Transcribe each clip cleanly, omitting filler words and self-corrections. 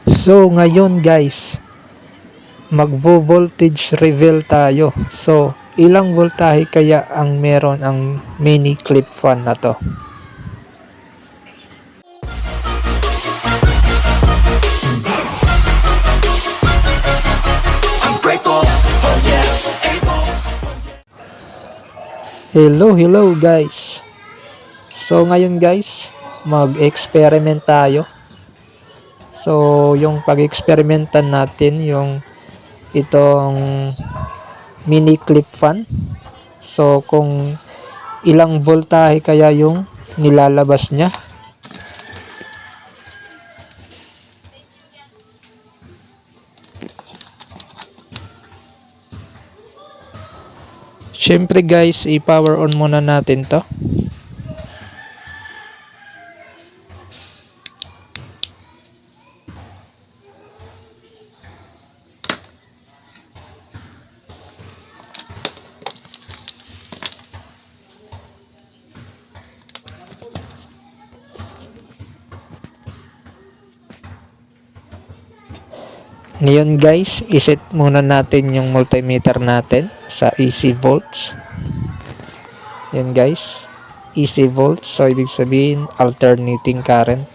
So ngayon guys, magvo-voltage reveal tayo. So ilang voltahe kaya ang meron ang mini clip fan na to? Hello guys. So ngayon guys, mag-experiment tayo. So yung pag-experimentan natin yung itong mini clip fan. So kung ilang voltahe kaya yung nilalabas niya. Syempre guys, i-power on muna natin to. Ngayon guys, iset muna natin yung multimeter natin sa AC volts. Yan guys, AC volts. So ibig sabihin alternating current.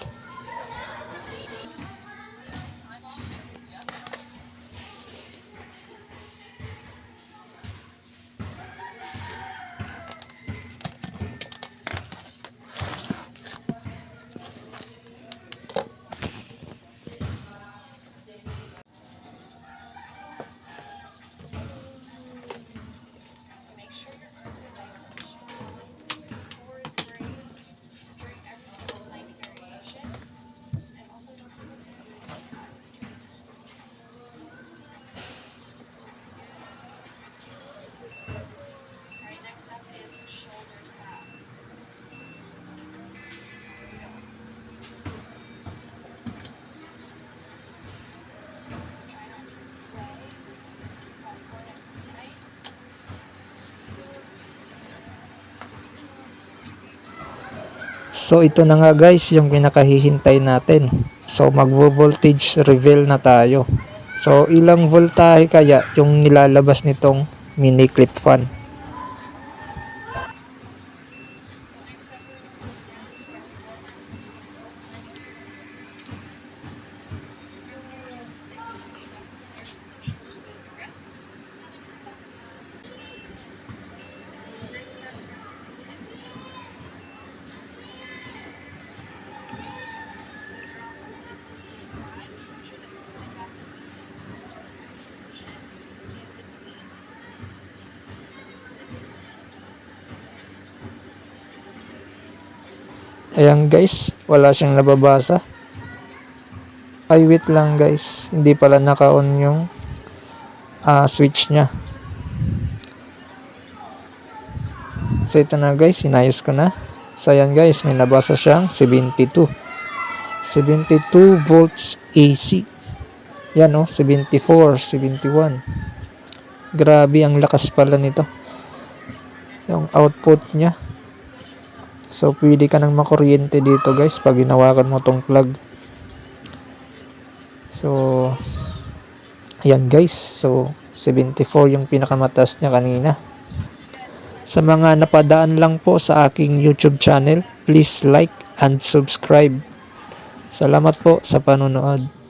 So ito na nga guys yung pinakahihintay natin. So magvo-voltage reveal na tayo. So ilang voltahe kaya yung nilalabas nitong mini clip fan? Ayan guys, wala siyang nababasa. Ay wait lang guys, hindi pala naka-on yung switch nya. So ito na guys, sinayos ko na. So ayan guys, may nabasa siyang 72 volts AC. Yan oh, 74, 71. Grabe, ang lakas pala nito. Yung output nya. So pwede ka nang makuryente dito guys pag hinawakan mo tong plug. So ayan guys, so 74 yung pinakamataas niya kanina. Sa mga napadaan lang po sa aking YouTube channel, please like and subscribe. Salamat po sa panonood.